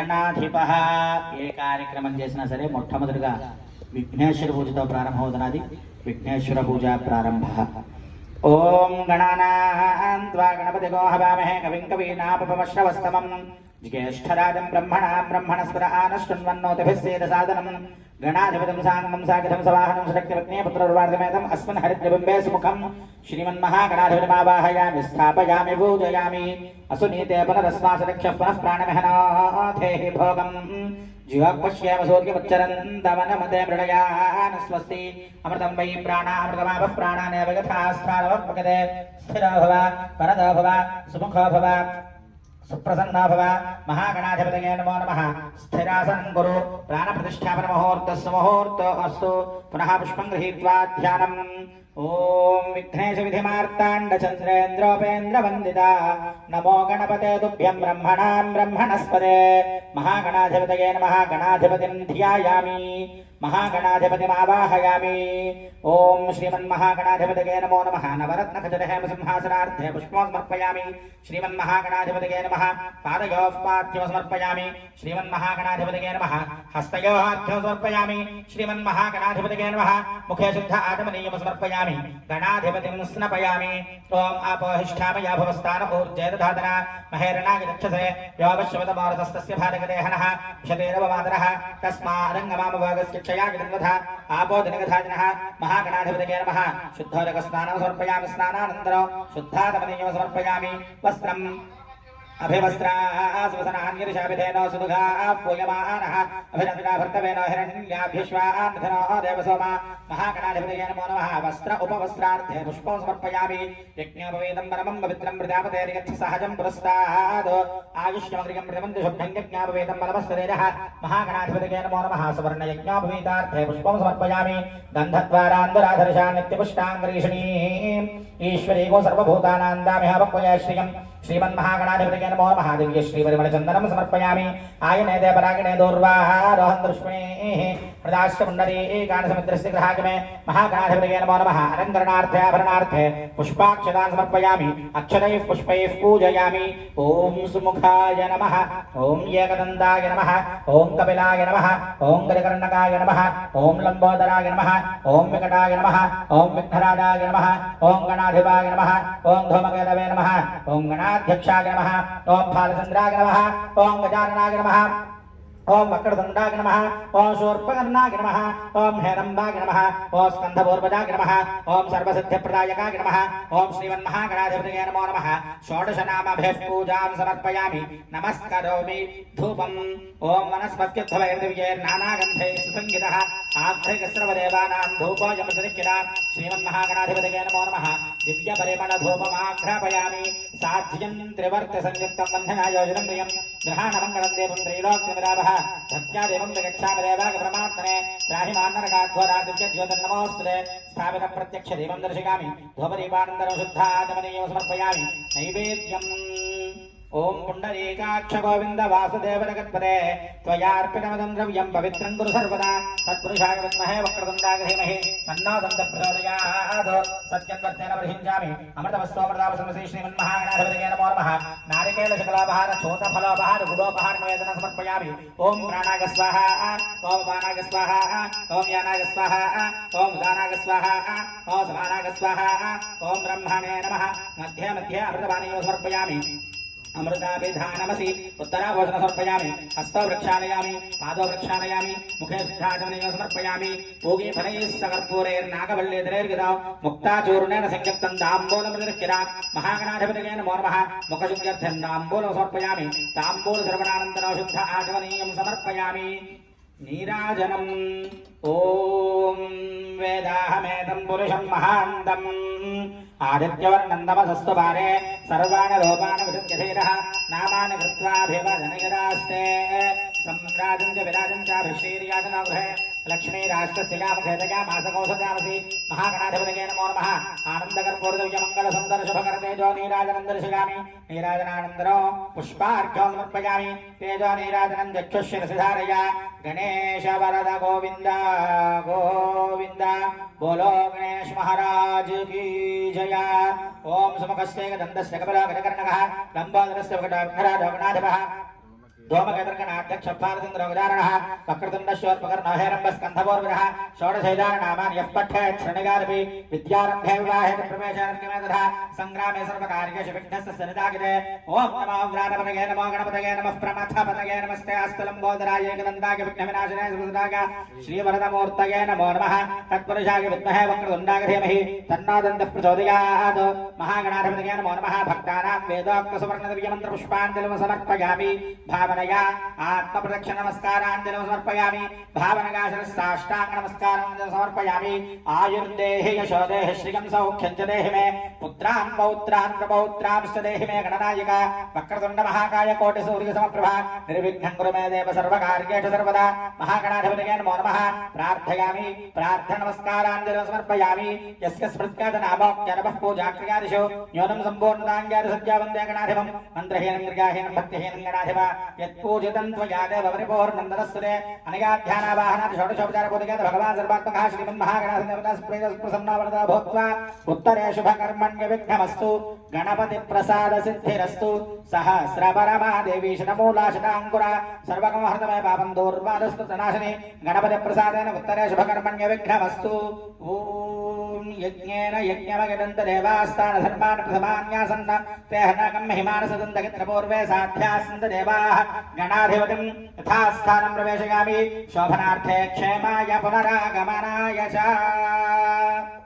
గణాధిపః ఏ కార్యక్రమం చేసినా సరే మొట్టమొదటిగా విఘ్నేశ్వర పూజతో ప్రారంభమవుతున్నది. విఘ్నేశ్వర పూజ ప్రారంభ. ఓం గణానాం త్వా గణపతిగో హవామహే కవిం కవీనాపమశ్రవస్తమం జ్యేష్ఠరాజం బ్రహ్మణస్పద ఆనశృణ్వన్నోతిభిస్సేద సాదనం గణాధిపతిం సాంగమం సాగతం సవాహనం శక్తిపత్నే పుత్రర్వార్ధమేతం అస్మిన్ హరిద్రబింబే సుముఖం శ్రీమన్మహాగణాధిపతిమావాహయామి స్థాపయామి పూజయామి అసునీతే పునరస్మాసరక్షః పునః ప్రాణమహనాథేః భోగం జీవాపశ్యేమ సూర్యముచ్చరంతవనమతే మృడయాన స్వస్తి అమృతం వై ప్రాణామృతమాపః ప్రాణానేవ యథాస్థానవపకతే స్థిరో భవ వరదో భవ సుముఖో భవ సుప్రసన్నో భవ మహాగణాధిపతయే నమో నమః. స్థిరాసనం కురు. ప్రాణప్రతిష్ఠాపన ముహూర్తస్సు ముహూర్తో అస్తు. పునః పుష్పం గృహీత్వా ధ్యానం. ఓం విఘ్నేశ విధిమార్తాండ చంద్రేంద్రోపేంద్ర వందిత నమో గణపతే తుభ్యం బ్రహ్మణాం బ్రహ్మణస్పదే మహాగణాధిపతయే నమః. గణాధిపతిం ధ్యాయామి మహాగణాధిపతిమావాహయామి. ఓం శ్రీమన్మహాగణాధిపతయే నమో నమః. నవరత్నఖచితహేమ సింహాసనార్థే పుష్పం సమర్పయామి. శ్రీమన్మహాగణాధిపతయే నమః. పాదయోః పార్థ్యం సమర్పయామి. శ్రీమన్మహాగణాధిపతయే నమః. హస్తయోః అర్ఘ్యం సమర్పయామి. శ్రీమన్మహాగణాధిపతయే నమః. ముఖే శుద్ధ ఆచమనీయం సమర్పయామి. గణాధిపతిం స్నపయామి. ఓం ఆపోహిష్ఠామయా భవస్థాన ఊర్జే దధాతన మహేరణాయ దక్షసే యోగశ్వతమోరతస్తస్య భారగదేహనః శతేరవమాతరః తస్మాదంగమామభోగస్య క్షయాగిరిన్వధ ఆపోదినగధాజినః. మహాగణాధిపతయే నమః. శుద్ధోదకస్నానం సమర్పయామి. స్నానానంతరం శుద్ధాతమనీయం సమర్పయామి. వస్త్రం అభివస్త్రాస్వసనాన్యరిషాభిధేనో సుదుఘా పూయమానః అభినందనా భర్తవేనో హిరణ్యాభ్యశ్వాన్ధనో దేవసోమ. మహాగణాధిపతయే నమో నమః. వస్త్ర ఉపవస్త్రార్థే పుష్పం సమర్పయామి. యజ్ఞోపవేదం పరమం పవిత్రం ప్రజాపతేర్యచ్చ సహజం పురస్తాద్ ఆయుష్యమగ్రియం ప్రతిమంత్రి శుద్ధం యజ్ఞోపవేదం పరమస్తరేజః. మహాగణాధిపతయే నమో నమః. సువర్ణ యజ్ఞోపవీతార్థే పుష్పం సమర్పయామి. గంధద్వారాంధరాధర్షా నిత్యపుష్టాంగరీషణీం ఈశ్వరీగో సర్వభూతానాం దామిహ శ్రీమన్మహాగణాధిపతయే నమో నమః. దివ్య శ్రీపరిమళచందనం సమర్పయామి. ఆయనే దేవరాగిణే దూర్వారోహం దృష్మేః ప్రదాశ్చముండరీకానసముద్రస్య గ్రహాగమే. మహాగణాధిపతయే నమో నమః. అలంకరణార్థే ఆభరణార్థే పుష్పాక్షతాన్ సమర్పయామి. అక్షరైః పుష్పైః పూజయామి. ఓం సుముఖాయ నమః. ఓం ఏకదంతాయ నమః. ఓం కపిలాయ నమః. ఓం గజకర్ణకాయ నమః. ఓం లంబోదరాయ నమః. ఓం వికటాయ నమః. ఓం విఘ్నరాజాయ నమః. ఓం గణాధిపాయ నమః. ఓం ధూమకేతవే నమః. ఓం గణాధ్యక్షాయ నమః. ఓం బాలచంద్రాయ నమః. ఓం గజాననాయ నమః. ఓం వక్రతుండాయ నమః. ఓం శూర్పకర్ణాయ నమః. ఓం హేరంబాయ నమః. ఓం స్కంధపూర్వజాయ నమః. ఓం సర్వసిద్ధిప్రదాయకాయ నమః. ఓం శ్రీమన్మహాగణాధిపతయే నమో నమః. షోడశనామభిః పూజాం సమర్పయామి. నమస్కరోమి. ధూపం. ఓం వనస్పత్యుద్ధవైర్దివ్యైర్నానాగంధైః సుసంగితః ఆఘ్రికస్రవదేవానాం ధూపోऽयं సునిశ్చితः. శ్రీమన్మహాగణాధిపతయే నమో నమః. దివ్యపరిమళధూపమాఘ్రాపయామి. సాధ్యం త్రివర్త సంయుక్తం బంధనాయోజనం ప్రియం గ్రహాణమంగళం దేవం త్రైలోక్యమిరావః. భక్త్యాదేవం గచ్ఛామి దేవాయ పరమాత్మనే త్రాహి మాన్నరకాధ్వరా దివ్యజ్యోతిర్నమోస్తుతే. స్థాపిత ప్రత్యక్ష దేవం దర్శయామి. ధూపదీపానంతరం శుద్ధాచమనీయం సమర్పయామి. నైవేద్యం. ఓం పుండరీకాక్ష గోవింద వాసుదేవ జగత్పదే త్వయార్పితమదం ద్రవ్యం పవిత్రం కురు సర్వదా. తత్పురుషాయ విద్మహే వక్రతుండాయ ధీమహి తన్నో దంత ప్రచోదయాత్. సత్యం వర్తేన ప్రహించామి. అమృతవస్తోమృతావసంశ్రీ శ్రీమన్మహాగణాధిపతయే నమో నమః. నారికేల శకలాపహార ఛోతఫలోపహార గుడోపహార నివేదన సమర్పయామి. ఓం ప్రాణాయ స్వాహా. ఓం పానాయ స్వాహా. ఓం యానాయ స్వాహా. ఓం ఉదానాయ స్వాహా. ఓం సమానాయ స్వాహా. ఓం బ్రహ్మణే నమః. మధ్య మధ్య అమృతపానీయం సమర్పయామి. అమృతాభిధానమసి. ఉత్తరాభోజన సమర్పయామి. హస్తో వృక్షాలయామి. పాదో వృక్షాలయామి. ముఖే సిద్ధాచమనీయం సమర్పయామి. పూగే ఫలైః సకర్పూరైర్నాగవల్లేతరైర్గితాం ముక్తాచూర్ణేన సంయుక్తం తాంబూలమృతిర్కిరా. మహాగణాధిపతయే నమో నమః. ముఖశుద్ధ్యర్థం తాంబూలం సమర్పయామి. తాంబూల శ్రవణానంతరం శుద్ధ ఆచమనీయం సమర్పయామి. నీరాజనం. ఓం వేదాహమేతం పురుషం మహాంతం ఆదిత్యవర్ణం నమసస్తు భారే సర్వాణి రూపాణి విధుత్యధీరః. నామాని కృత్వాభివదనయదాస్తే. सम्राजं च विराजं चाभिश्रीर्याजनगृहे लक्ष्मीराष्ट्रस्यामुखेतयामासकौशतामसि महागणाधिपतये नमो नमः। आनन्दकर्पूरदिव्यमङ्गलसुन्दरशुभकरतेजो नीराजनं दर्शयामि। नीराजनानन्दरो पुष्पार्घ्यं समर्पयामि। तेजो नीराजनं चक्षुषिरसिधारया। गणेश वरद गोविन्द गोविन्द बोलो गणेश महाराज की जय। ओम सुमुखस्य दन्तस्य कपिलो गजकर्णकः लम्बोदरस्य विकटोऽघ्नराजो गणाधिपः धूमकेतर्गणाध्यक्षपालचन्द्रोगदारणः वक्रतुण्डश्योर्पकर्णो हेरम्बस्कन्धपोर्विदः षोडशैदारनामानि यः पठेत् शृणुगारपि विद्यारम्भे विवाहे प्रवेशानर्गमे तथा सङ्ग्रामे सर्वकार्येषु विघ्नस्य सनिधागिते ॐ नमो व्रातपतये नमो गणपतये नमः प्रमथपतये नमस्ते हस्तलम्बोदराय एकदन्ताय विघ्नविनाशिनाय सुभद्राय श्रीवरदमूर्तये नमो नमः तत्पुरुषाय विद्महे वक्रतुण्डाय धीमहि तन्नो दन्तः प्रचोदयात् महागणाधिपतये नमो नमः भक्तानां वेदोक्तसुवर्णदिव्यमन्त्रपुष्पाञ्जलिं समर्पयामि भावनया आत्मप्रदक्षिण नमस्काराञ्जलिं समर्पयामि भावनया साष्टांग नमस्काराञ्जलिं समर्पयामि आयुर्देहि यशो देहि श्रियं सौख्यं च देहि मे पुत्रान् पौत्रान् प्रपौत्रांश्च देहि मे गणनायिका वक्रतुण्ड महाकाय कोटि सूर्य समप्रभा निर्विघ्नं कुरु मे देव सर्वकार्येषु सर्वदा महागणाधिपतये नमो नमः प्रार्थयामि प्रार्थना नमस्काराञ्जलिं समर्पयामि यस्य स्मृत्यादनामोक्त्यनवः पूजाक्रियादिषु न्यूनं सम्पूर्णताङ्ग्यादि सत्यावन्दे गणाधिपं मन्त्रहीनं गृगाहीनं भक्तिहीनं गणाधिप यत्पूजितं त्वया देव परिपूर्णं नमस्ते अनया ध्यानावाहनादि षोडशोपचारपूजकेन भगवान् सर्वात्मकः श्रीमन्महागणाधिपतिप्रसन्नावरदा भूत्वा उत्तरे शुभकर्मण्यविघ्नमस्तु गणपतिप्रसादसिद्धिरस्तु सहस्रपरमा देवी शतमूलाशताङ्कुरा सर्वकमहृतमय पापं दूर्वादस्तु तनाशिनी गणपतिप्रसादेन उत्तरे शुभकर्मण्यविघ्नमस्तु ॐ यज्ञेन यज्ञमगदन्तदेवास्तानधर्मान् प्रथमान्यासन्न ते हनाकं महिमानसदन्तगित्रपूर्वे साध्यासन्त देवाः गणाधिपतिं यथा स्थानं प्रवेशयामि शोभनार्थे क्षेमाय पुनरागमनाय च